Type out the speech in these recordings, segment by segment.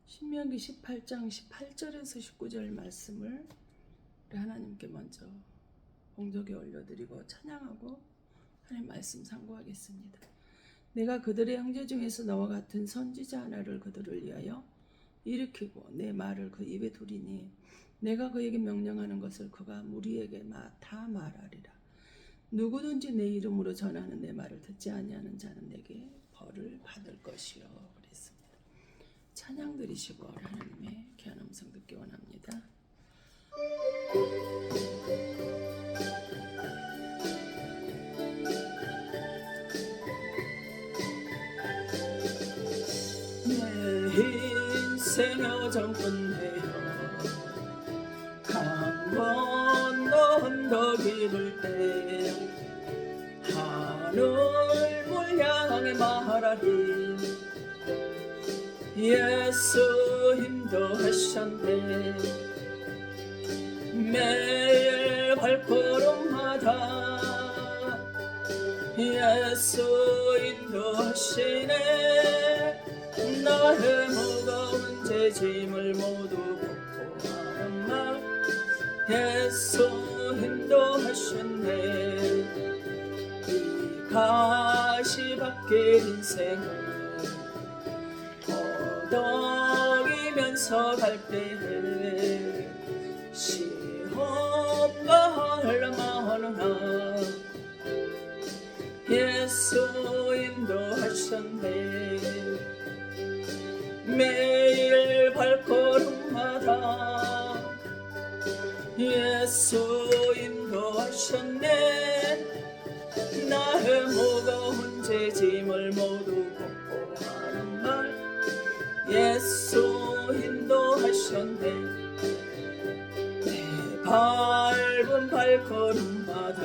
신명기 18장 18절에서 19절 말씀을 우리 하나님께 먼저 공적에 올려드리고 찬양하고 하나님 말씀 상고하겠습니다. 내가 그들의 형제 중에서 너와 같은 선지자 하나를 그들을 위하여 일으키고 내 말을 그 입에 두리니 내가 그에게 명령하는 것을 그가 무리에게 다 말하리라. 누구든지 내 이름으로 전하는 내 말을 듣지 아니하는 자는 내게 벌을 받을 것이요. 그랬습니다. 찬양 드리시고 하나님의 귀한 음성 듣기 원합니다. 내 인생여 정끝내어 강 건너 언덕 이를 때 하늘물 향해 말하리. 예수 인도하셨네. 매일 발걸음마다 예수 인도하시네. 나의 무거운 죄짐을 모두 벗고하는 말 예수 인도하셨네. 이 가시밭길 인생을 허덕이면서 갈 때에 시험과 할망하느나 예수 인도하셨네. 매일 발걸음마다 예수 인도하셨네. 나의 무거운 죄짐을 모두 벗고 하는 말 예수 인도하셨네. 내 밟은 발걸음마다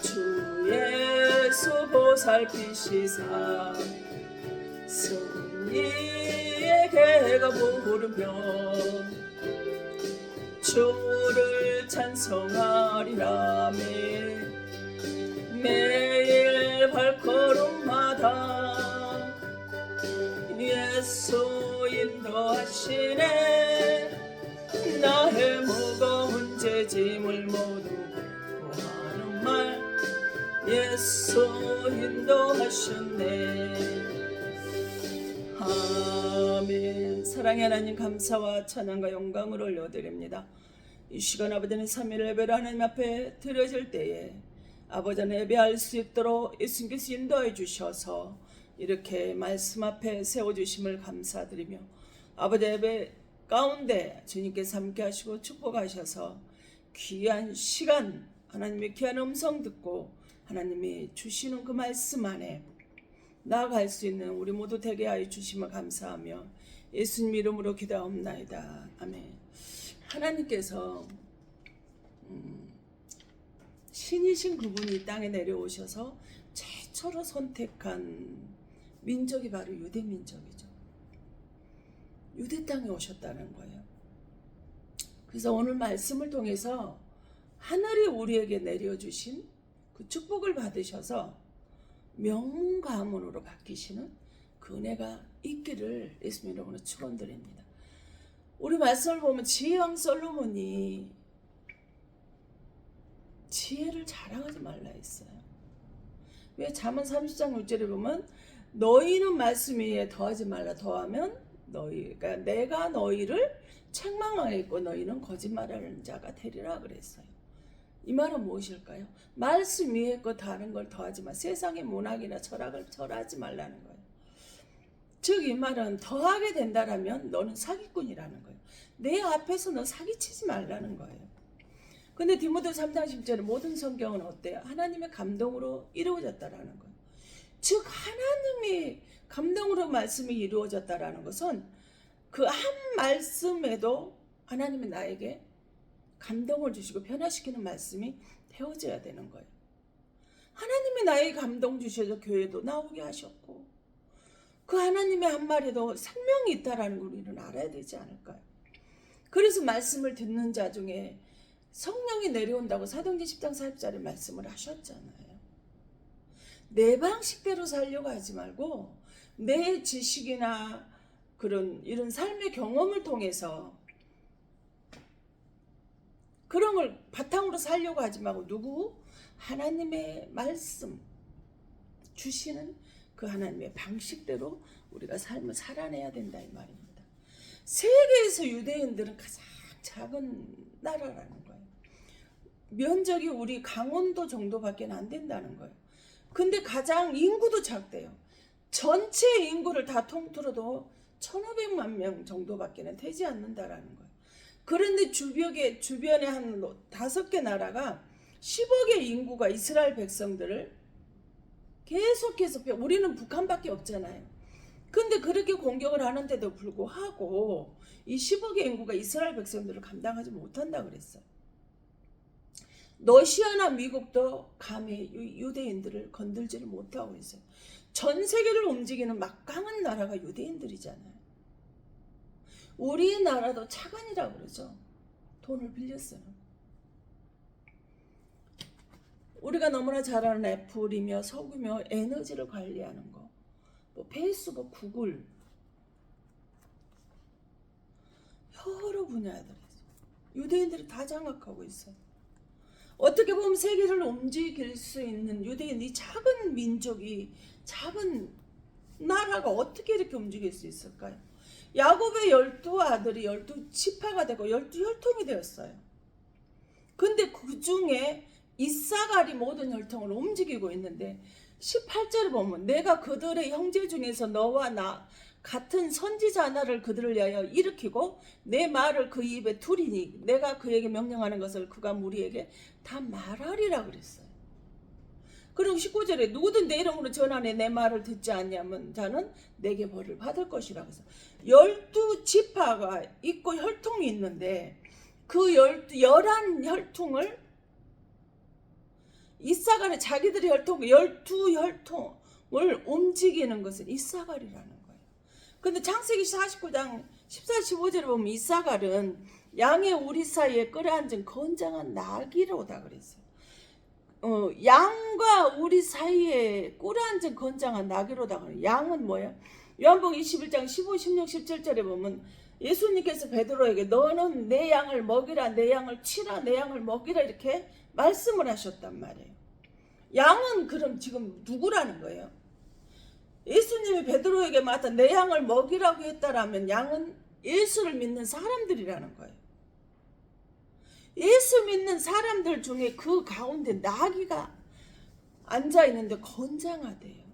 주 예수 보살피시사 승리의 개가 부르며 주를 찬송하리라며. 매일 발걸음마다 예수 인도하시네. 나의 무거운 죄짐을 모두 벗고 하는 말 예수 인도하셨네. 아멘. 사랑의 하나님, 감사와 찬양과 영광을 올려드립니다. 이 시간 아버지는 3일 예배를 하나님 앞에 드려질 때에 아버지 안에 예배할 수 있도록 예수님께서 인도해 주셔서 이렇게 말씀 앞에 세워주심을 감사드리며 아버지 예배 가운데 주님께서 함께 하시고 축복하셔서 귀한 시간 하나님의 귀한 음성 듣고 하나님이 주시는 그 말씀 안에 나아갈 수 있는 우리 모두 되게 하여 주심을 감사하며 예수님 이름으로 기도하옵나이다. 아멘. 하나님께서 신이신 그분이 이 땅에 내려오셔서 최초로 선택한 민족이 바로 유대 민족이죠. 유대 땅에 오셨다는 거예요. 그래서 오늘 말씀을 통해서 하늘이 우리에게 내려주신 그 축복을 받으셔서 명문 가문으로 바뀌시는 그 은혜가 있기를 예수님 이름으로 축원드립니다. 우리 말씀을 보면 지혜왕 솔로몬이 지혜를 자랑하지 말라 했어요. 왜? 잠언 30장 6절에 보면 너희는 말씀 위에 더하지 말라. 더하면 너희가 내가 너희를 책망하겠고 너희는 거짓말하는 자가 되리라 그랬어요. 이 말은 무엇일까요? 말씀 위에 거 다른 걸 더하지 마. 세상의 문학이나 철학을 절하지 말라는 거예요. 즉 이 말은 더하게 된다라면 너는 사기꾼이라는 거예요. 내 앞에서 너 사기치지 말라는 거예요. 근데 디모데 3장 10절에 모든 성경은 어때요? 하나님의 감동으로 이루어졌다라는 거예요. 즉 하나님이 감동으로 말씀이 이루어졌다라는 것은 그 한 말씀에도 하나님이 나에게 감동을 주시고 변화시키는 말씀이 되어져야 되는 거예요. 하나님이 나에게 감동 주셔서 교회도 나오게 하셨고 그 하나님의 한 말에도 생명이 있다라는 걸 우리는 알아야 되지 않을까요? 그래서 말씀을 듣는 자 중에 성령이 내려온다고 사도행전 10장 40절에 말씀을 하셨잖아요. 내 방식대로 살려고 하지 말고 내 지식이나 그런 이런 삶의 경험을 통해서 그런 걸 바탕으로 살려고 하지 말고 누구? 하나님의 말씀 주시는 그 하나님의 방식대로 우리가 삶을 살아내야 된다 이 말입니다. 세계에서 유대인들은 가장 작은 나라라는 거예요. 면적이 우리 강원도 정도밖에 안 된다는 거예요. 근데 가장 인구도 작대요. 전체 인구를 다 통틀어도 1500만 명 정도밖에 되지 않는다라는 거예요. 그런데 주변에 한 5개 나라가 10억의 인구가 이스라엘 백성들을 계속해서 우리는 북한밖에 없잖아요. 근데 그렇게 공격을 하는데도 불구하고 이 10억의 인구가 이스라엘 백성들을 감당하지 못한다 그랬어요. 러시아나 미국도 감히 유대인들을 건들지를 못하고 있어요. 전 세계를 움직이는 막강한 나라가 유대인들이잖아요. 우리나라도 차관이라고 그러죠. 돈을 빌렸어요. 우리가 너무나 잘 아는 애플이며 석유며 에너지를 관리하는 거, 뭐 페이스북, 구글, 여러 분야들에서 유대인들이 다 장악하고 있어요. 어떻게 보면 세계를 움직일 수 있는 유대인, 이 작은 민족이, 작은 나라가 어떻게 이렇게 움직일 수 있을까요? 야곱의 12아들이 12지파가 되고 12혈통이 되었어요. 근데 그 중에 이사갈이 모든 혈통을 움직이고 있는데 18절을 보면 내가 그들의 형제 중에서 너와 나 같은 선지자 하나를 그들을 위하여 일으키고 내 말을 그 입에 두리니 내가 그에게 명령하는 것을 그가 무리에게 다 말하리라 그랬어요. 그리고 19절에 누구든 내 이름으로 전하네 내 말을 듣지 않냐면 자는 내게 벌을 받을 것이라고 해서 12지파가 있고 혈통이 있는데 그 11혈통을 이사갈의 자기들의 혈통 12혈통을 움직이는 것은 이사갈이라는 거예요. 근데 창세기 49장 14, 15절에 보면 이사갈은 양의 우리 사이에 끌어앉은 건장한 나귀로다 그랬어요. 양과 우리 사이에 끌어앉은 건장한 나귀로다 그래요. 양은 뭐야? 요한복음 21장 15, 16, 17절에 보면 예수님께서 베드로에게 너는 내 양을 먹이라, 내 양을 치라, 내 양을 먹이라 이렇게 말씀을 하셨단 말이에요. 양은 그럼 지금 누구라는 거예요? 예수님이 베드로에게 맡아 내 양을 먹이라고 했다라면 양은 예수를 믿는 사람들이라는 거예요. 예수 믿는 사람들 중에 그 가운데 나귀가 앉아있는데 건장하대요.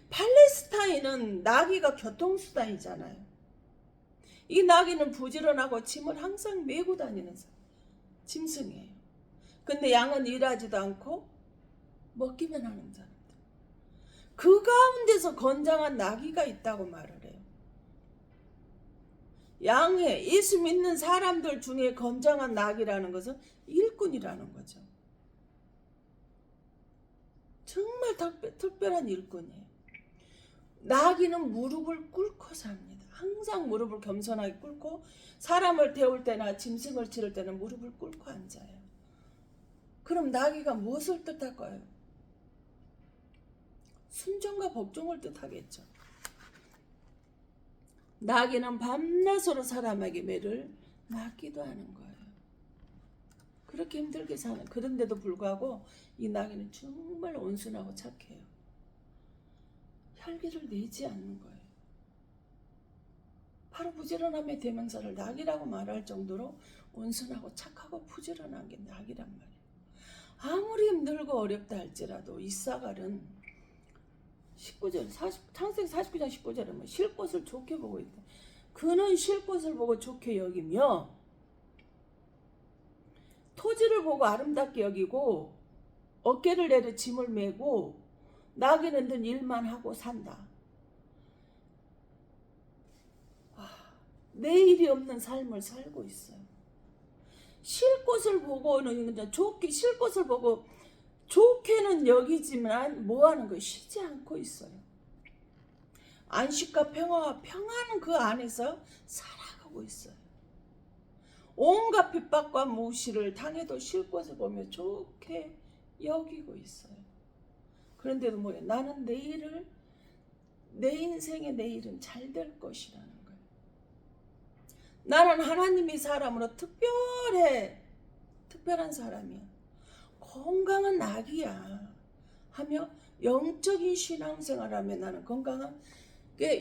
팔레스타인은 나귀가 교통수단이잖아요. 이 나귀는 부지런하고 짐을 항상 메고 다니는 짐승이에요. 근데 양은 일하지도 않고 먹기만 하는 사람들. 그 가운데서 건장한 나귀가 있다고 말을 해요. 양의 예수 믿는 사람들 중에 건장한 나귀라는 것은 일꾼이라는 거죠. 정말 특별한 일꾼이에요. 나귀는 무릎을 꿇고 삽니다. 항상 무릎을 겸손하게 꿇고 사람을 태울 때나 짐승을 치를 때는 무릎을 꿇고 앉아요. 그럼 나귀가 무엇을 뜻할까요? 순종과 복종을 뜻하겠죠. 나귀는 밤낮으로 사람에게 매를 맞기도 하는 거예요. 그렇게 힘들게 사는, 그런데도 불구하고 이 나귀는 정말 온순하고 착해요. 혈기를 내지 않는 거예요. 바로 부지런함의 대명사를 나귀라고 말할 정도로 온순하고 착하고 부지런한 게 나귀란 말이에요. 아무리 힘들고 어렵다 할지라도 이사갈은 19절, 창세기 49장 19절에 뭐 쉴 곳을 좋게 보고 있다. 그는 쉴 곳을 보고 좋게 여기며 토지를 보고 아름답게 여기고 어깨를 내려 짐을 메고 나귀는 든 일만 하고 산다. 내일이 없는 삶을 살고 있어요. 쉴 곳을 보고는 좋게, 쉴 곳을 보고 좋게는 여기지만 뭐하는 거예요? 쉬지 않고 있어요. 안식과 평화는 그 안에서 살아가고 있어요. 온갖 핍박과 무시를 당해도 쉴 곳을 보며 좋게 여기고 있어요. 그런데도 뭐예요? 나는 내일을, 내 인생의 내일은 잘 될 것이라는 거예요. 나는 하나님의 사람으로 특별한 사람이야. 건강한 낙이야. 하며 영적인 신앙생활하며 나는 건강한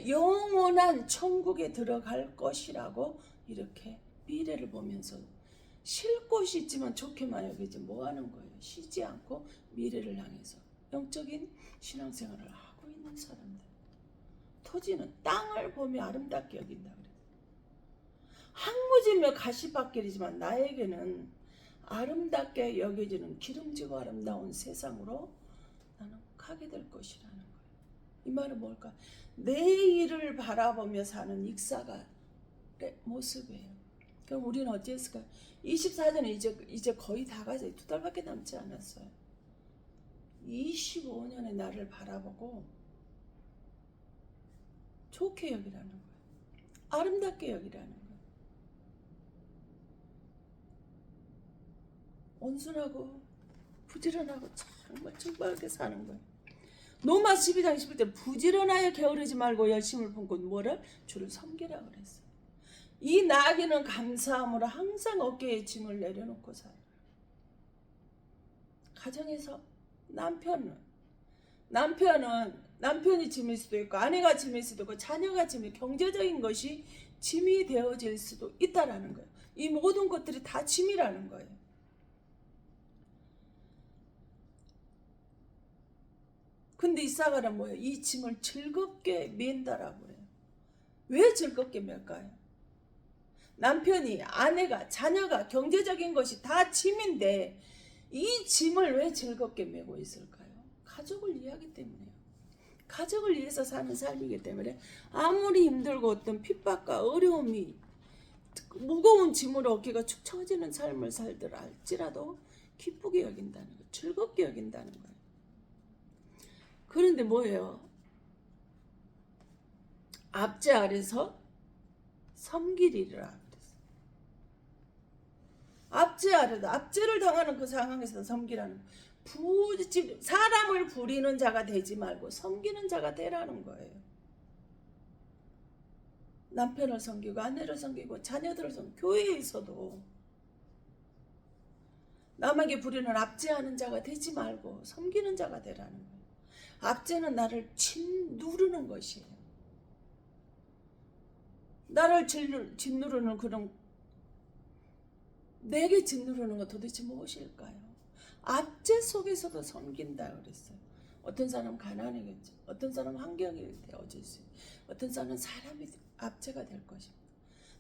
영원한 천국에 들어갈 것이라고 이렇게 미래를 보면서 쉴 곳이 있지만 좋게만 여기지 뭐 하는 거예요? 쉬지 않고 미래를 향해서 영적인 신앙생활을 하고 있는 사람들. 토지는 땅을 보며 아름답게 여긴다 그래요. 항무지며 가시밭길이지만 나에게는 아름답게 여겨지는 기름지고 아름다운 세상으로 나는 가게 될 것이라는 거예요. 이 말은 뭘까? 내일을 바라보며 사는 익사가의 모습이에요. 그럼 우리는 어찌했을까요? 24년은 이제 거의 다 가서 2달밖에 남지 않았어요. 25년의 나를 바라보고 좋게 여기라는 거예요. 아름답게 여기라는 거예요. 온순하고 부지런하고 정말 청박하게 사는 거예요. 로마 12장 11절 부지런하여 게으르지 말고 열심을 품고 뭐를? 주를 섬기라 그랬어요. 이 나귀는 감사함으로 항상 어깨에 짐을 내려놓고 살아요. 가정에서 남편이 짐일 수도 있고 아내가 짐일 수도 있고 자녀가 짐이 경제적인 것이 짐이 되어질 수도 있다라는 거예요. 이 모든 것들이 다 짐이라는 거예요. 근데 이사가는 뭐예요? 이 짐을 즐겁게 맨다라고 그래요. 왜 즐겁게 맬까요? 남편이, 아내가, 자녀가, 경제적인 것이 다 짐인데 이 짐을 왜 즐겁게 메고 있을까요? 가족을 이해하기 때문에요. 가족을 위해서 사는 삶이기 때문에 아무리 힘들고 어떤 핍박과 어려움이 무거운 짐으로 어깨가 축 처지는 삶을 살더라 할지라도 기쁘게 여긴다는 거예요. 즐겁게 여긴다는 거예요. 그런데 뭐예요? 압제 아래서 섬기리라 그랬어요. 압제 아래도 압제를 당하는 그 상황에서 섬기라는 거예요. 사람을 부리는 자가 되지 말고 섬기는 자가 되라는 거예요. 남편을 섬기고 아내를 섬기고 자녀들을 섬기고 교회에서도 남에게 부리는 압제하는 자가 되지 말고 섬기는 자가 되라는 거예요. 압제는 나를 짓누르는 것이에요. 나를 짓누르는 그런 내게 짓누르는 건 도대체 무엇일까요? 압제 속에서도 섬긴다 그랬어요. 어떤 사람은 가난이겠죠. 어떤 사람은 환경이 되어질 수 있어요. 어떤 사람은 사람이 압제가 될 것입니다.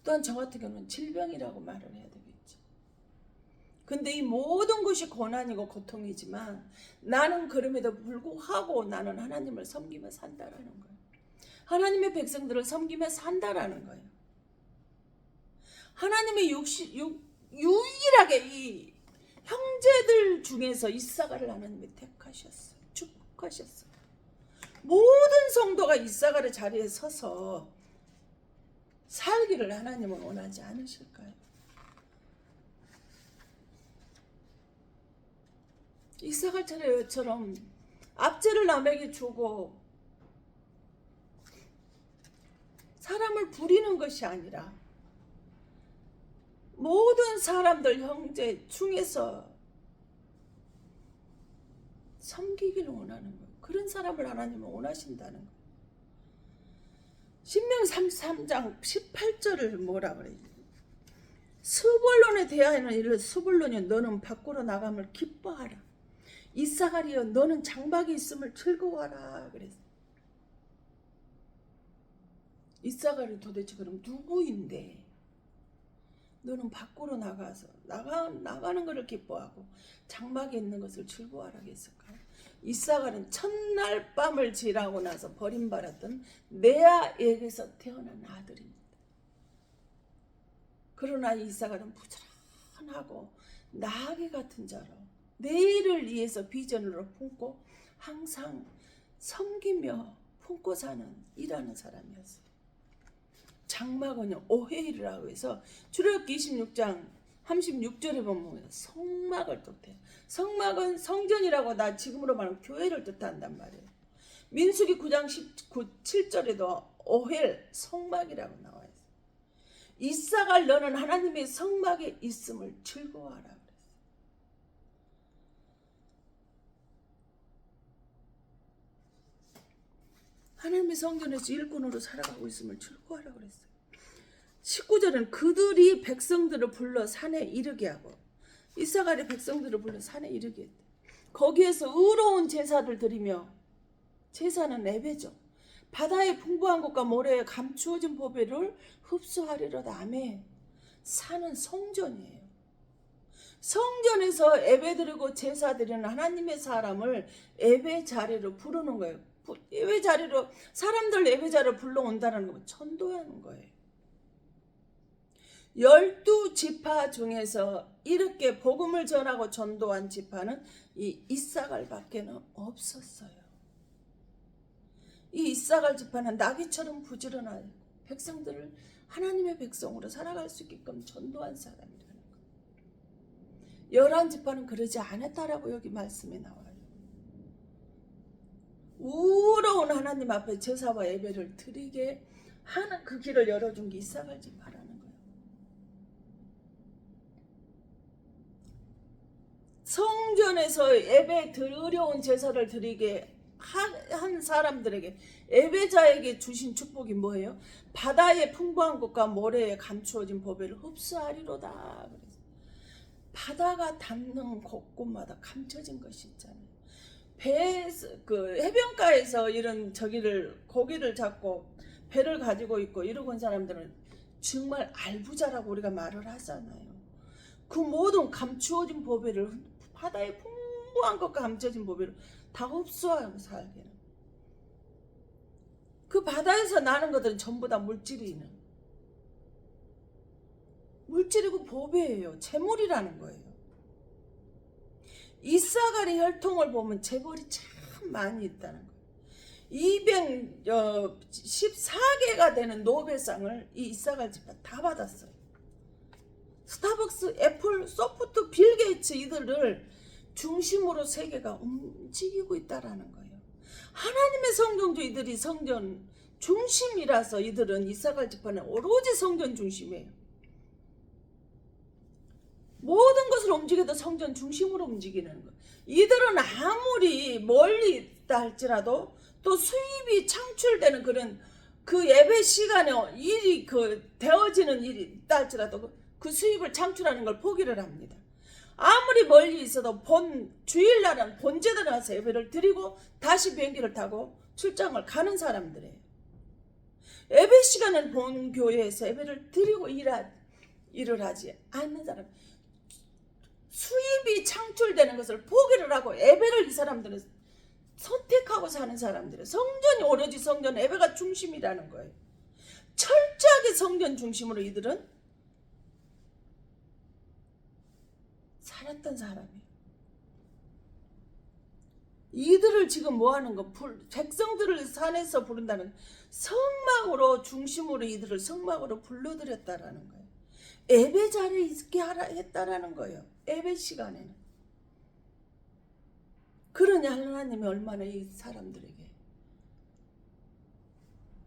또한 저 같은 경우는 질병이라고 말을 해야 되겠죠. 근데 이 모든 것이 고난이고 고통이지만 나는 그럼에도 불구하고 나는 하나님을 섬기며 산다라는 거예요. 하나님의 백성들을 섬기며 산다라는 거예요. 하나님의 유일하게 이 형제들 중에서 이사가를 하나님이 택하셨어요. 축복하셨어요. 모든 성도가 이사가의 자리에 서서 살기를 하나님은 원하지 않으실까요? 이사가처럼 압제를 남에게 주고 사람을 부리는 것이 아니라 모든 사람들 형제 중에서 섬기기를 원하는 거예요. 그런 사람을 하나님은 원하신다는 거예요. 신명기 33장 18절을 뭐라 그래요? 스불론에 대하여는 이르되 스불론이여 너는 밖으로 나감을 기뻐하라. 이사가리여 너는 장막이 있음을 즐거워하라 그랬어. 이사가리 도대체 그럼 누구인데 너는 밖으로 나가서 나가는 것을 기뻐하고 장막에 있는 것을 즐거워하라겠을까요? 이사가는 첫날 밤을 지나고 나서 버림받았던 레아에게서 태어난 아들입니다. 그러나 이사가는 부지런하고 나귀 같은 자로 내일을 위해서 비전으로 품고 항상 섬기며 품고 사는 일하는 사람이었어요. 장막은요 오헤이르라고 해서 출애굽기 26장 36절에 보면 성막을 뜻해요. 성막은 성전이라고 나 지금으로 말하면 교회를 뜻한단 말이에요. 민수기 9장 7절에도 오헬 성막이라고 나와 있어요. 이사갈 너는 하나님의 성막에 있음을 즐거워하라 그랬어요. 하나님의 성전에서 일꾼으로 살아가고 있음을 즐거워하라 그랬어요. 19절은 그들이 백성들을 불러 산에 이르게 하고, 이사갈이 백성들을 불러 산에 이르게 했대. 거기에서 의로운 제사를 드리며, 제사는 예배죠. 바다의 풍부한 것과 모래에 감추어진 보배를 흡수하리로다. 아멘. 산은 성전이에요. 성전에서 예배 드리고 제사 드리는 하나님의 사람을 예배 자리로 부르는 거예요. 예배 자리로 사람들 예배 자리로 불러온다는 건 전도하는 거예요. 12지파 중에서 이렇게 복음을 전하고 전도한 지파는 이 이사갈밖에는 없었어요. 이 이사갈 지파는 나귀처럼 부지런하고 백성들을 하나님의 백성으로 살아갈 수 있게끔 전도한 사람이라는 거예요. 11지파는 그러지 않았다라고 여기 말씀에 나와요. 우러운 하나님 앞에 제사와 예배를 드리게 하는 그 길을 열어준 게 이사갈 지파라는 거예요. 성전에서 예배 어려운 제사를 드리게 한 사람들에게, 예배자에게 주신 축복이 뭐예요? 바다의 풍부한 것과 모래에 감추어진 보배를 흡수하리로다. 바다가 닿는 곳곳마다 감춰진 것이 있잖아요. 해변가에서 이런 고기를 잡고 배를 가지고 있고 이러고 온 사람들은 정말 알부자라고 우리가 말을 하잖아요. 그 모든 감추어진 보배를, 바다의 풍부한 것과 감춰진 보배를 다 흡수하고 살게. 그 바다에서 나는 것들은 전부 다 물질이고 보배예요. 재물이라는 거예요. 이사갈의 혈통을 보면 재벌이 참 많이 있다는 거예요. 214개가 되는 노벨상을 이 이사갈 지파 다 받았어요. 스타벅스, 애플, 소프트, 빌 게이츠 이들을 중심으로 세계가 움직이고 있다라는 거예요. 하나님의 성경도 이들이 성전 중심이라서 이들은 이사갈 지파는 오로지 성전 중심이에요. 모든 것을 움직여도 성전 중심으로 움직이는 거예요. 이들은 아무리 멀리 있다 할지라도 또 수입이 창출되는 그런 그 예배 시간에 일이 되어지는 일이 있다 할지라도 그 수입을 창출하는 걸 포기를 합니다. 아무리 멀리 있어도 주일날은 본제단에 가서 예배를 드리고 다시 비행기를 타고 출장을 가는 사람들이에요. 예배 시간은 본 교회에서 예배를 드리고 일을 하지 않는 사람. 수입이 창출되는 것을 포기를 하고 예배를 이 사람들은 선택하고 사는 사람들이에요. 성전이 오로지 성전, 예배가 중심이라는 거예요. 철저하게 성전 중심으로 이들은 살았던 사람이에요. 이들을 지금 뭐하는 거? 백성들을 산에서 부른다는, 성막으로 중심으로 이들을 성막으로 불러들였다라는 거예요. 예배 자리에 있게 했다라는 거예요. 예배 시간에는. 그러니 하나님이 얼마나 이 사람들에게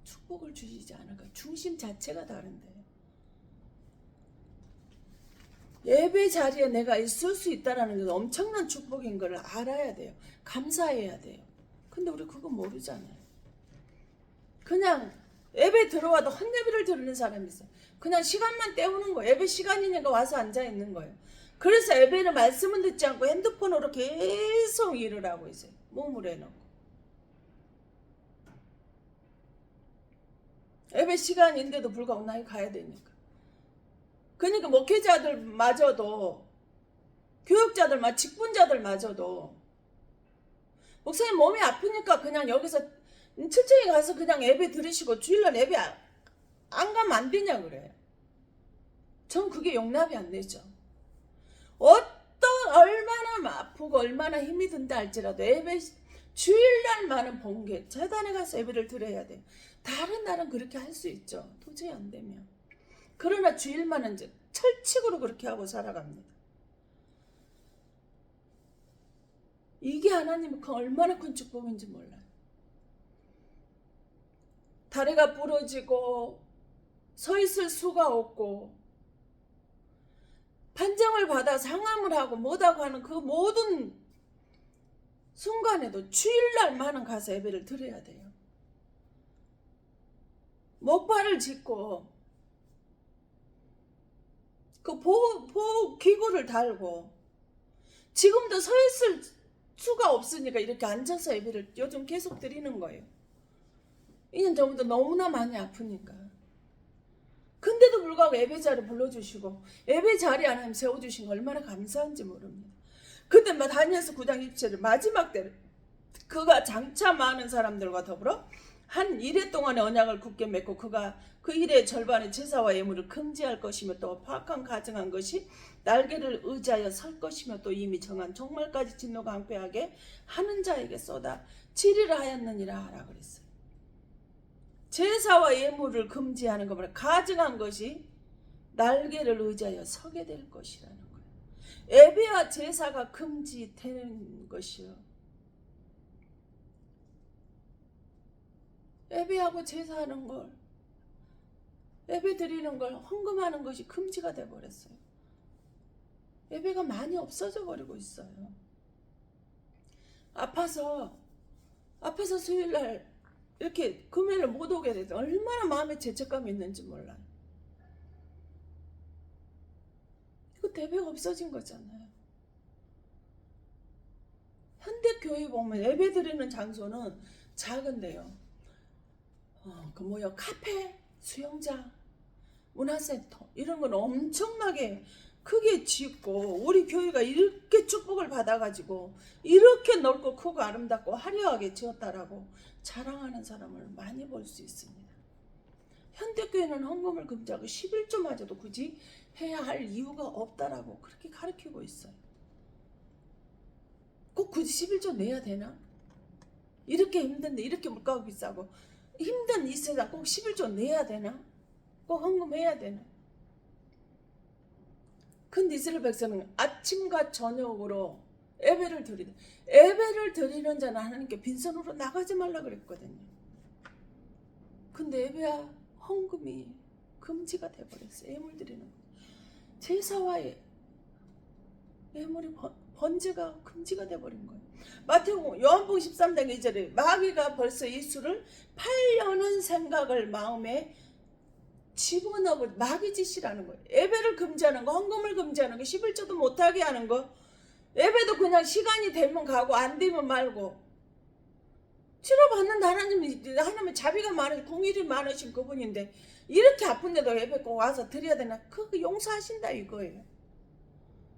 축복을 주시지 않을까. 중심 자체가 다른데. 예배 자리에 내가 있을 수 있다는 게 엄청난 축복인 걸 알아야 돼요. 감사해야 돼요. 근데 우리 그거 모르잖아요. 그냥 예배 들어와도 헛예배를 드리는 사람이 있어요. 그냥 시간만 때우는 거예요. 예배 시간이니까 와서 앉아 있는 거예요. 그래서 예배는 말씀은 듣지 않고 핸드폰으로 계속 일을 하고 있어요. 몸을 해놓고. 예배 시간인데도 불구하고 나이 가야 되니까. 그러니까 목회자들마저도, 교육자들마저도, 직분자들마저도 목사님 몸이 아프니까 그냥 여기서 7층에 가서 그냥 예배 들으시고 주일날 예배 안 가면 안 되냐 그래요. 전 그게 용납이 안 되죠. 얼마나 아프고 얼마나 힘이 든다 할지라도 예배 주일날만은 본계 재단에 가서 예배를 드려야 돼요. 다른 날은 그렇게 할 수 있죠. 도저히 안 되면. 그러나 주일만은 철칙으로 그렇게 하고 살아갑니다. 이게 하나님의 얼마나 큰 축복인지 몰라요. 다리가 부러지고 서 있을 수가 없고 판정을 받아 상함을 하고 뭐다고 하는 그 모든 순간에도 주일날만은 가서 예배를 드려야 돼요. 목발을 짚고 그 보호 기구를 달고 지금도 서 있을 수가 없으니까 이렇게 앉아서 예배를 요즘 계속 드리는 거예요. 2년 전부터 너무나 많이 아프니까. 근데도 불구하고 예배 자리 불러주시고 예배 자리 하나님 세워주신 거 얼마나 감사한지 모릅니다. 근데 막 다니엘서 9장 27절 마지막 때 그가 장차 많은 사람들과 더불어 한 일해 동안의 언약을 굳게 맺고 그가 그 일의 절반의 제사와 예물을 금지할 것이며 또 파악한 가증한 것이 날개를 의지하여 설 것이며 또 이미 정한 종말까지 진노가 항폐하게 하는 자에게 쏟아 치리라 하였느니라 하라 그랬어요. 제사와 예물을 금지하는 것보다 가증한 것이 날개를 의지하여 서게 될 것이라는 거예요. 예배와 제사가 금지되는 것이요. 예배하고 제사하는 걸, 예배 드리는 걸, 헌금하는 것이 금지가 돼버렸어요. 예배가 많이 없어져 버리고 있어요. 아파서 수요일날 이렇게 금요일에 못 오게 돼서 얼마나 마음에 죄책감이 있는지 몰라요. 이거 예배가 없어진 거잖아요. 현대교회 보면 예배 드리는 장소는 작은데요. 카페, 수영장, 문화센터 이런 건 엄청나게 크게 짓고 우리 교회가 이렇게 축복을 받아가지고 이렇게 넓고 크고 아름답고 화려하게 지었다라고 자랑하는 사람을 많이 볼 수 있습니다. 현대교회는 헌금을 금지하고 11조마저도 굳이 해야 할 이유가 없다라고 그렇게 가르치고 있어요. 꼭 굳이 11조 내야 되나? 이렇게 힘든데 이렇게 물가가 비싸고 힘든 이 세상 꼭 11조 내야 되나? 꼭 헌금해야 되나? 근데 이스라엘 백성은 아침과 저녁으로 예배를 드리는 자는 하나님께 빈손으로 나가지 말라 그랬거든요. 근데 예배와 헌금이 금지가 돼버렸어요. 예물 드리는 거. 제사와 예물이 번제가 금지가 돼버린 거예요. 마태복음 요한복음 13장 2절에 마귀가 벌써 예수를 팔려는 생각을 마음에 집어넣고 마귀짓이라는 거예요. 예배를 금지하는 거, 헌금을 금지하는 거, 11조도 못하게 하는 거, 예배도 그냥 시간이 되면 가고 안 되면 말고 치료받는다. 하나님의 자비가 많으신 공일이 많으신 그분인데 이렇게 아픈데도 예배 꼭 와서 드려야 되나? 그거 용서하신다 이거예요.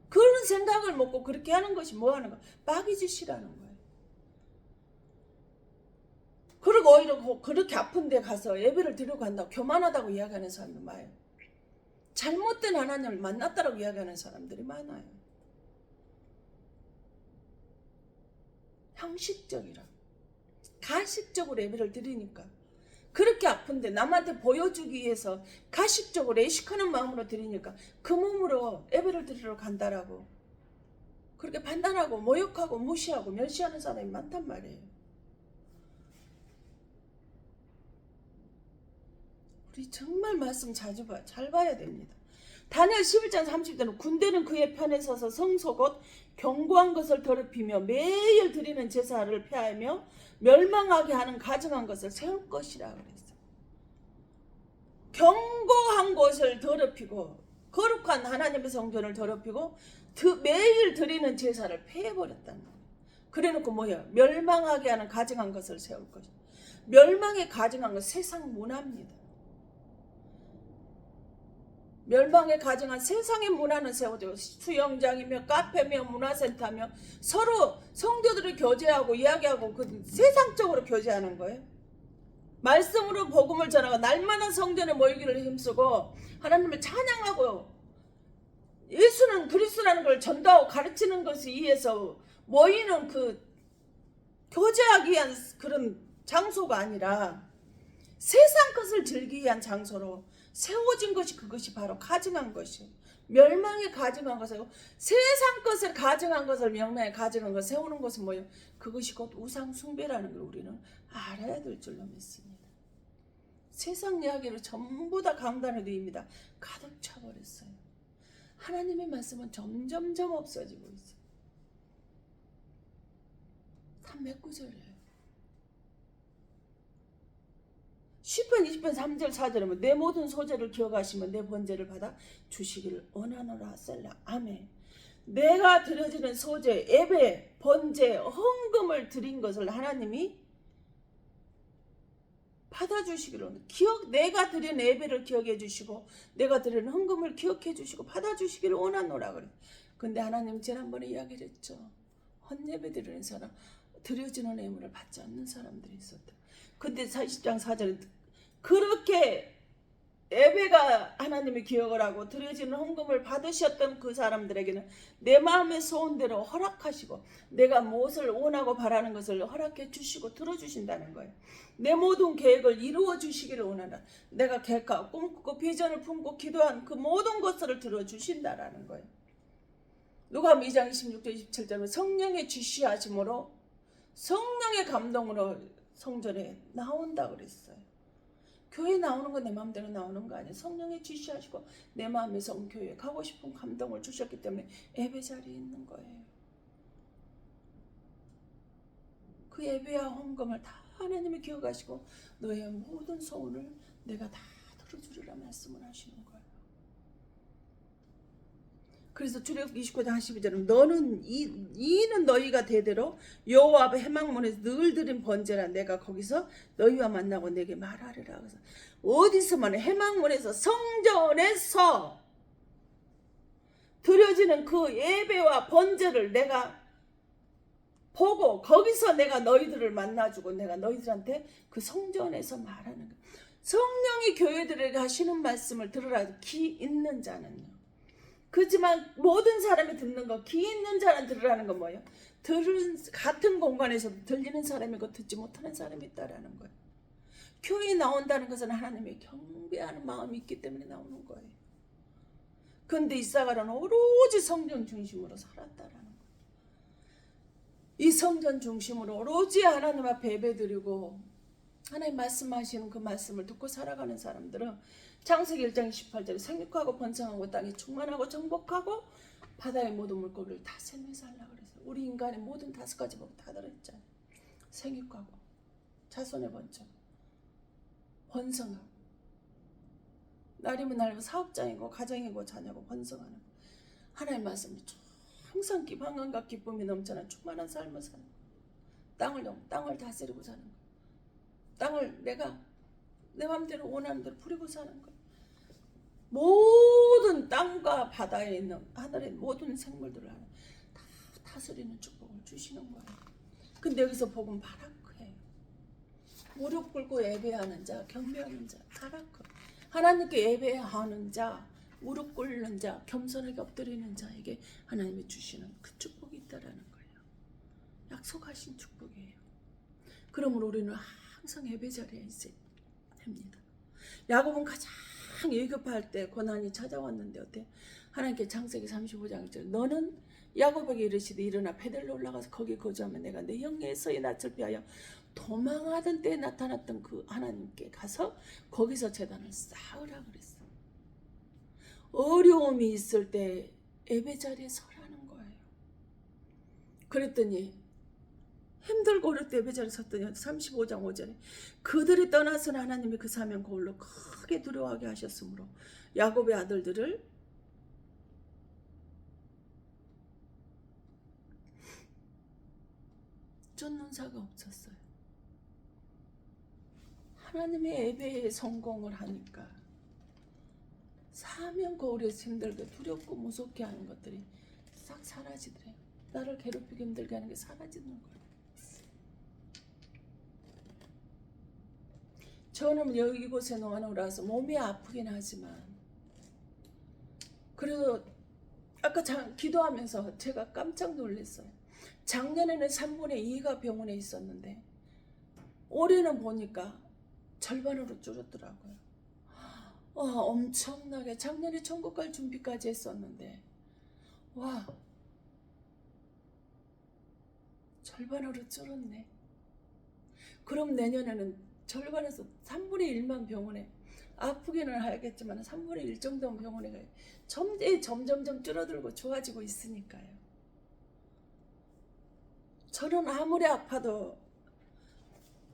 그런 생각을 먹고 그렇게 하는 것이 뭐 하는 거야? 마귀짓이라는 거예요. 그리고 오히려 그렇게 아픈 데 가서 예배를 드리고 간다고 교만하다고 이야기하는 사람도 많아요. 잘못된 하나님을 만났다라고 이야기하는 사람들이 많아요. 형식적이라 가식적으로 예배를 드리니까 그렇게 아픈데 남한테 보여주기 위해서 가식적으로 애식하는 마음으로 드리니까 그 몸으로 예배를 드리러 간다라고 그렇게 판단하고 모욕하고 무시하고 멸시하는 사람이 많단 말이에요. 우리 정말 말씀 잘 봐야 됩니다. 다니엘 11장 30절은 군대는 그의 편에 서서 성소 곧 견고한 것을 더럽히며 매일 드리는 제사를 폐하며 멸망하게 하는 가증한 것을 세울 것이라 그랬어요. 견고한 것을 더럽히고 거룩한 하나님의 성전을 더럽히고 매일 드리는 제사를 폐해버렸다는 거예요. 그래놓고 뭐예요? 멸망하게 하는 가증한 것을 세울 것이다. 멸망에 가증한 건 세상 문화입니다. 멸망에 가증한 세상의 문화는 세워져 수영장이며 카페며 문화센터며 서로 성도들을 교제하고 이야기하고 그 세상적으로 교제하는 거예요. 말씀으로 복음을 전하고 날마다 성전에 모이기를 힘쓰고 하나님을 찬양하고 예수는 그리스도라는 걸 전도하고 가르치는 것에 의해서 모이는 그 교제하기 위한 그런 장소가 아니라 세상 것을 즐기기 위한 장소로 세워진 것이 그것이 바로 가증한 것이에요. 멸망에 가증한 것이고 세상 것을 가증한 것을 멸망에 가증한 것 세우는 것은 뭐예요? 그것이 곧 우상 숭배라는 걸 우리는 알아야 될 줄로 믿습니다. 세상 이야기로 전부 다 강단에 두입니다. 가득 차버렸어요. 하나님의 말씀은 점점점 없어지고 있어요. 다 몇 구절이에요. 10편 20편 3절 4절에 내 모든 소재를 기억하시면 내 번제를 받아 주시기를 원하노라 셀라. 아멘. 내가 드려지는 소재, 예배, 번제, 헌금을 드린 것을 하나님이 받아주시기를 내가 드린 예배를 기억해 주시고 내가 드린 헌금을 기억해 주시고 받아주시기를 원하노라 그래. 근데 하나님 지난번에 이야기를 했죠. 헌예배 드리는 사람, 드려지는 예물을 받지 않는 사람들이 있었다. 근데 40장 4절에 그렇게 예배가 하나님이 기억을 하고 드려지는 헌금을 받으셨던 그 사람들에게는 내 마음의 소원대로 허락하시고 내가 무엇을 원하고 바라는 것을 허락해 주시고 들어주신다는 거예요. 내 모든 계획을 이루어 주시기를 원한다. 내가 계획하고 꿈꾸고 비전을 품고 기도한 그 모든 것들을 들어주신다라는 거예요. 누가복음 2장 26절 27절은 성령의 지시하심으로 성령의 감동으로 성전에 나온다 그랬어요. 교회 나오는 건 내 마음대로 나오는 거 아니에요. 성령의 지시하시고 내 마음에서 교회에 가고 싶은 감동을 주셨기 때문에 예배 자리에 있는 거예요. 그 예배와 헌금을 다 하나님이 기억하시고 너의 모든 소원을 내가 다 들어주리라 말씀을 하시는 거예요. 그래서 출애굽기 29장 12절은 너는 이는 너희가 대대로 여호와 앞에 회막문에서 늘 드린 번제라. 내가 거기서 너희와 만나고 내게 말하리라. 그래서 어디서만 회막문에서 성전에서 드려지는 그 예배와 번제를 내가 보고 거기서 내가 너희들을 만나주고 내가 너희들한테 그 성전에서 말하는 거예요. 성령이 교회들에게 하시는 말씀을 들으라. 기 있는 자는요. 그렇지만 모든 사람이 듣는 거, 기 있는 자는 들으라는 건 뭐예요? 같은 공간에서도 들리는 사람이고 듣지 못하는 사람이 있다라는 거예요. 교회에 나온다는 것은 하나님의 경배하는 마음이 있기 때문에 나오는 거예요. 그런데 이사가는 오로지 성전 중심으로 살았다라는 거예요. 이 성전 중심으로 오로지 하나님 앞에 예배드리고 하나님 말씀하시는 그 말씀을 듣고 살아가는 사람들은 창세기 1장 18절에 생육하고 번성하고 땅에 충만하고 정복하고 바다의 모든 물고기를 다 셈매살라 그래서 우리 인간의 모든 5가지 복 다 들어있잖아요. 생육하고 자손의 번성, 번성하고 날이면 날이면 사업장이고 가정이고 자녀고 번성하는 거. 하나님 말씀이 항상 방언과 기쁨이 넘쳐난 충만한 삶을 사는 거. 땅을 다스리고 사는 거. 땅을 내가 내 마음대로 원하는 대로 부리고 사는 거. 모든 땅과 바다에 있는 하늘의 모든 생물들을 다 다스리는 축복을 주시는 거예요. 근데 여기서 복음 바라크예요. 무릎 꿇고 예배하는 자, 경배하는 자, 바라크. 하나님께 예배하는 자, 무릎 꿇는 자, 겸손하게 엎드리는 자에게 하나님이 주시는 그 축복이 있다라는 거예요. 약속하신 축복이에요. 그러므로 우리는 항상 예배 자리에 있어야 됩니다. 야곱은 가장 위급할 때 고난이 찾아왔는데 어때? 하나님께 창세기 35장 1절 너는 야곱에게 이르시되 일어나 베델로 올라가서 거기 거주하면 내가 내 영예의 서의 낯을 피하여 도망하던 때에 나타났던 그 하나님께 가서 거기서 제단을 쌓으라 그랬어. 어려움이 있을 때 예배 자리에 서라는 거예요. 그랬더니 힘들고 어릴 때 예배 자리에 섰더니 35장 5절에 그들이 떠나서는 하나님이 그 사명 거울로 크게 두려워하게 하셨으므로 야곱의 아들들을 쫓는 자가 없었어요. 하나님의 예배에 성공을 하니까 사명 거울에서 힘들게 두렵고 무섭게 하는 것들이 싹 사라지더래요. 나를 괴롭히기 힘들게 하는 게 사라지는 거예요. 저는 여기 이곳에 나와서 몸이 아프긴 하지만 그래도 아까 기도하면서 제가 깜짝 놀랐어요. 작년에는 3분의 2가 병원에 있었는데 올해는 보니까 절반으로 줄었더라고요. 엄청나게 작년에 천국 갈 준비까지 했었는데 와 절반으로 줄었네. 그럼 내년에는 절반에서 3분의 1만 병원에 아프기는 하겠지만 3분의 1 정도는 병원에 가요. 점점점 줄어들고 좋아지고 있으니까요. 저는 아무리 아파도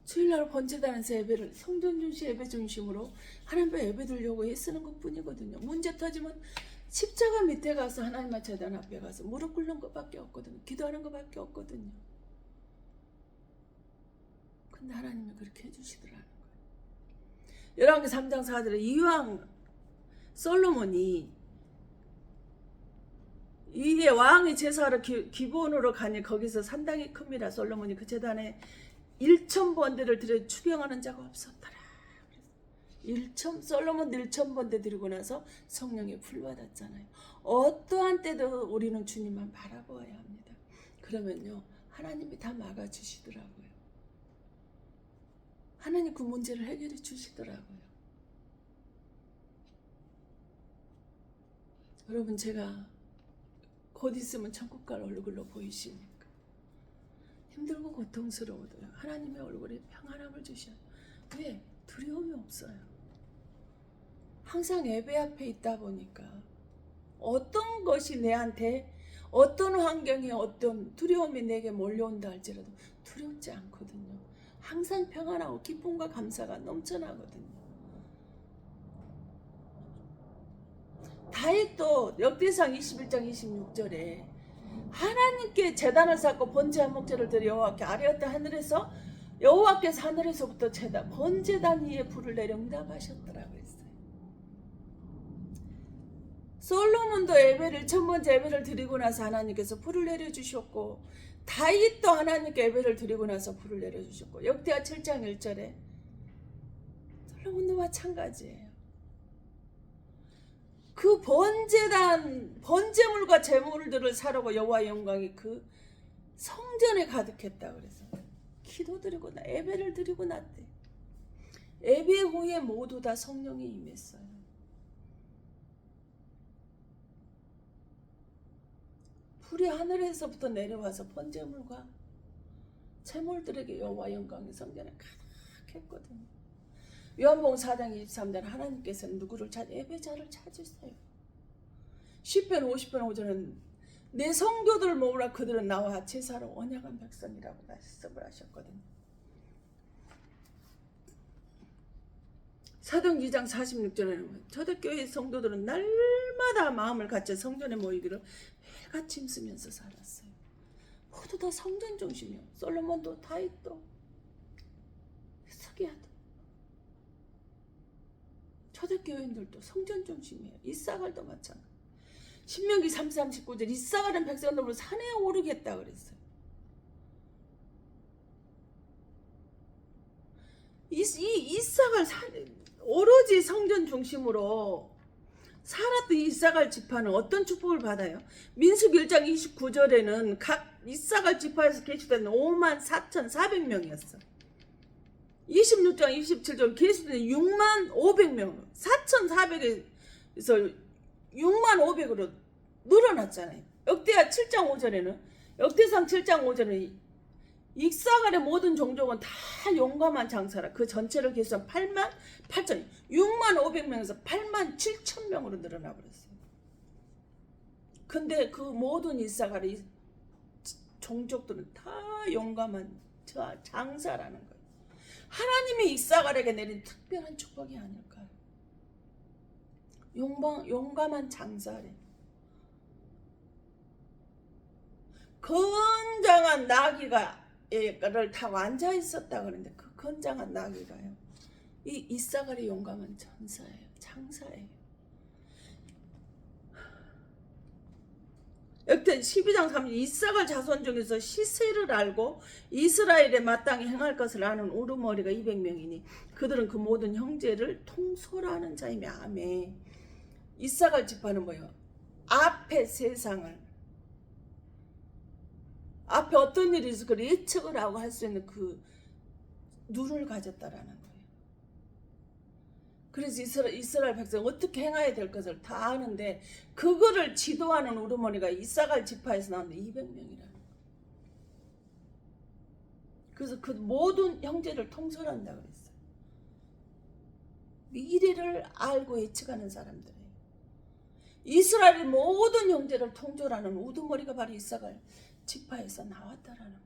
주일날 번제단에서 예배를 성전 중심 예배 중심으로 하나님 앞에 예배 드리려고 애쓰는 것 뿐이거든요. 문제 터지면 십자가 밑에 가서 하나님의 제단 앞에 가서 무릎 꿇는 것밖에 없거든요. 기도하는 것밖에 없거든요. 근데 하나님이 그렇게 해주시더라는 거예요. 열왕기 3장 4절에 이왕 솔로몬이 이게 왕의 제사하러 기본으로 가니 거기서 산당이 큽니다. 솔로몬이 그 제단에 1,000번대를 드려 추경하는 자가 없었더라. 솔로몬 1,000번대 드리고 나서 성령의 불 받았잖아요. 어떠한 때도 우리는 주님만 바라보아야 합니다. 그러면요 하나님이 다 막아주시더라고요. 하나님 그 문제를 해결해 주시더라고요. 여러분 제가 곧 있으면 천국 갈 얼굴로 보이십니까? 힘들고 고통스러워도요 하나님의 얼굴에 평안함을 주셔요. 왜? 두려움이 없어요. 항상 예배 앞에 있다 보니까 어떤 것이 내한테 어떤 환경이 어떤 두려움이 내게 몰려온다 할지라도 두렵지 않거든요. 항상 평안하고 기쁨과 감사가 넘쳐나거든요. 다윗도 역대상 21장 26절에 하나님께 제단을 쌓고 번제 한 목재를 드려 여호와께 아뢰었다 하늘에서 여호와께서 하늘에서부터 번제단 위에 불을 내려 응답하셨더라고 했어요. 솔로몬도 예배를 1,000번째 예배를 드리고 나서 하나님께서 불을 내려주셨고 다윗도 하나님께 예배를 드리고 나서 불을 내려주셨고 역대하 7장 1절에 솔로몬도 마찬가지예요. 그 번제물과 제물들을 사려고 여호와의 영광이 그 성전에 가득했다 그래서 기도드리고 예배를 드리고 났대. 예배 후에 모두 다 성령이 임했어요. 불이 하늘에서부터 내려와서 번제물과 제물들에게 여호와 영광의 성전에 가득했거든요. 요한복음 4장 23절 하나님께서는 누구를 예배자를 찾으세요. 시편 50편 5절은 내 성도들 모으라 그들은 나와 제사로 언약한 백성이라고 말씀을 하셨거든요. 사도행 2장 46절에는 초대교회 성도들은 날마다 마음을 갖춰 성전에 모이기를 매일같이 힘쓰면서 살았어요. 모두 다 성전 중심이요. 솔로몬도 다윗도 히스기야도 초대교회인들도 성전 중심이에요. 이사갈도 마찬가지. 신명기 3:39절 이사갈은 백성들을 산에 오르겠다 그랬어요. 이사갈 오로지 성전 중심으로 살았던 이사갈 지파는 어떤 축복을 받아요? 민수기 1장 29절에는 각 이사갈 지파에서 계시된 54,400명이었어. 26장 27절 계시된 65,500명 4,400에서 65,500으로 늘어났잖아요. 역대하 7장 5절에는 역대상 7장 5절에는 이사갈의 모든 종족은 다 용감한 장사라. 그 전체를 계산 88,000 65,500명에서 87,000명으로 늘어나 버렸어요. 근데 그 모든 이사갈의 종족들은 다 용감한 장사라는 거예요. 하나님이 이사갈에게 내린 특별한 축복이 아닐까요? 용감한 장사래. 건장한 나귀를 타고 앉아 있었다 그러는데 그 건장한 나귀가요. 이 이사갈의 용감한 장사예요. 역대 12장 3절 이사갈 자손 중에서 시세를 알고 이스라엘에 마땅히 행할 것을 아는 우르머리가 200명이니 그들은 그 모든 형제를 통솔하는 자이며 아멘. 이사갈 지파는 뭐예요? 앞에 세상을 앞에 어떤 일이 있어 그걸 예측을 하고 할 수 있는 그 눈을 가졌다라는 거예요. 그래서 이스라엘 백성 어떻게 행해야 될 것을 다 아는데 그거를 지도하는 우두머리가 이사갈 지파에서 나오는데 200명이라. 그래서 그 모든 형제를 통솔한다 그랬어요. 미래를 알고 예측하는 사람들이에요. 이스라엘의 모든 형제를 통솔하는 우두머리가 바로 이사갈 지파에서 나왔다라는 거예요.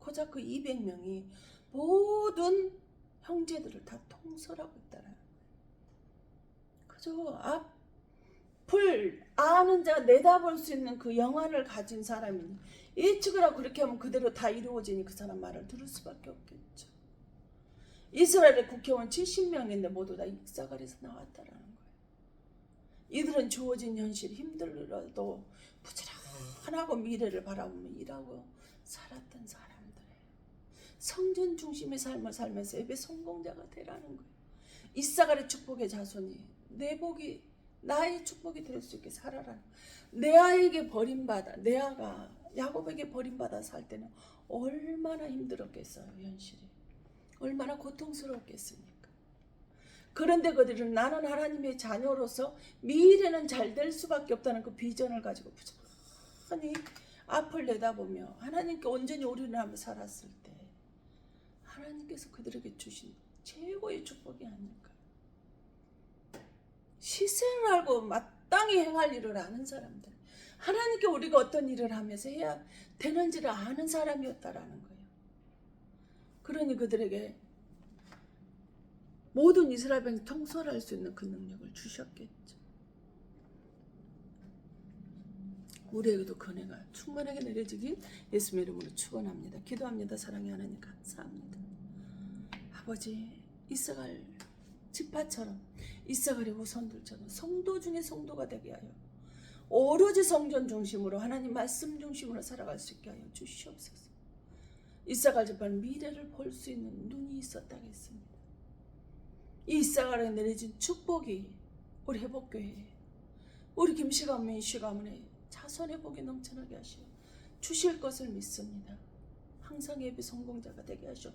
고작 그 200명이 모든 형제들을 다 통솔하고 있다라는 거예요. 그저 앞을 아는 자가 내다볼 수 있는 그 영안을 가진 사람이니 예측을 하고 그렇게 하면 그대로 다 이루어지니 그 사람 말을 들을 수밖에 없겠죠. 이스라엘의 국회의원 70명인데 모두 다 이사갈에서 나왔다라는 거예요. 이들은 주어진 현실 힘들어도 부지런하고 미래를 바라보며 일하고 살았던 사람들이에요. 성전 중심의 삶을 살면서 예배 성공자가 되라는 거예요. 이사갈의 축복의 자손이 내 복이 나의 축복이 될 수 있게 살아라는 거예요. 내 아이에게 버림받아 내 아가 야곱에게 버림받아 살 때는 얼마나 힘들었겠어요. 현실이 얼마나 고통스러웠겠습니까? 그런데 그들은 나는 하나님의 자녀로서 미래는 잘 될 수밖에 없다는 그 비전을 가지고 부지런히 앞을 내다보며 하나님께 온전히 올인하며 살았을 때 하나님께서 그들에게 주신 최고의 축복이 아닐까. 시생을 알고 마땅히 행할 일을 아는 사람들, 하나님께 우리가 어떤 일을 하면서 해야 되는지를 아는 사람이었다라는 거예요. 그러니 그들에게 모든 이스라엘 백성을 통솔할 수 있는 그 능력을 주셨겠죠. 우리에게도 그 은혜가 충만하게 내려지길 예수님의 이름으로 축원합니다. 기도합니다. 사랑의 하나님 감사합니다. 아버지, 이사갈 지파처럼 이사갈의 후손들처럼 성도 중에 성도가 되게 하여 오로지 성전 중심으로 하나님 말씀 중심으로 살아갈 수 있게 하여 주시옵소서. 이사갈 지파는 미래를 볼 수 있는 눈이 있었다겠습니다. 이 이사갈에 내려진 축복이 우리 회복교회에 우리 김씨 가문, 이씨 가문에 자손의 복이 넘쳐나게 하시어 주실 것을 믿습니다. 항상 예배 성공자가 되게 하시오.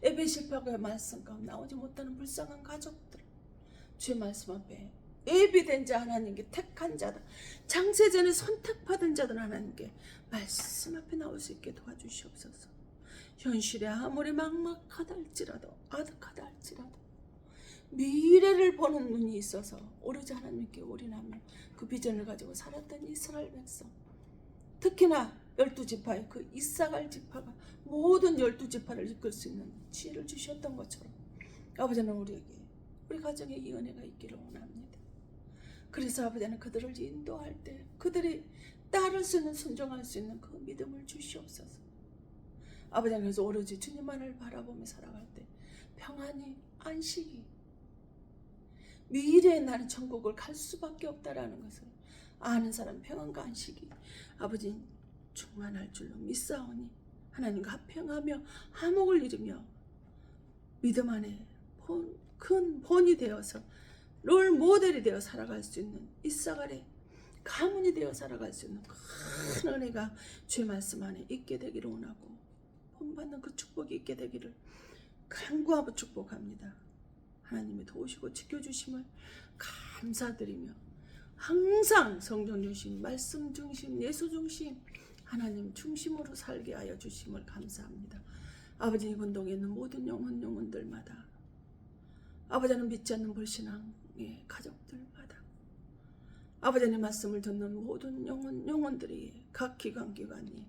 예배 실패하고 말씀 가운데 나오지 못하는 불쌍한 가족들 주의 말씀 앞에 예비된 자 하나님께 택한 자다, 창세전에 선택받은 자들 하나님께 말씀 앞에 나올 수 있게 도와주시옵소서. 현실에 아무리 막막하다 할지라도 아득하다 할지라도 미래를 보는 눈이 있어서 오로지 하나님께 올인하며 그 비전을 가지고 살았던 이스라엘 백성, 특히나 12지파의 그 이사갈 지파가 모든 12지파를 이끌 수 있는 지혜를 주셨던 것처럼 아버지는 우리에게 우리 가정에 이 은혜가 있기를 원합니다. 그래서 아버지는 그들을 인도할 때 그들이 따를 수 있는 순종할 수 있는 그 믿음을 주시옵소서. 아버지는 그래서 오로지 주님만을 바라보며 살아갈 때 평안이 안식이 미래에 나는 천국을 갈 수밖에 없다라는 것을 아는 사람 평안과 안식이 아버지 충만할 줄로 믿사오니 하나님과 합평하며 화목을 이루며 믿음 안에 큰 본이 되어서 롤 모델이 되어 살아갈 수 있는 이사갈의 가문이 되어 살아갈 수 있는 큰 은혜가 주의 말씀 안에 있게 되기를 원하고 본받는 그 축복이 있게 되기를 간구하고 축복합니다. 하나님이 도우시고 지켜주심을 감사드리며 항상 성경 중심, 말씀 중심, 예수 중심, 하나님 중심으로 살게 하여 주심을 감사합니다. 아버지, 이 운동에 있는 모든 영혼들마다 아버지는 믿지 않는 불신앙의 가족들마다 아버지의 말씀을 듣는 모든 영혼들이 각 기관이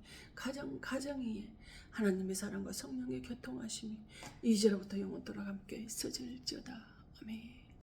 가정이 하나님의 사랑과 성령의 교통하심이 이제로부터 영원토록 함께 있어질지어다.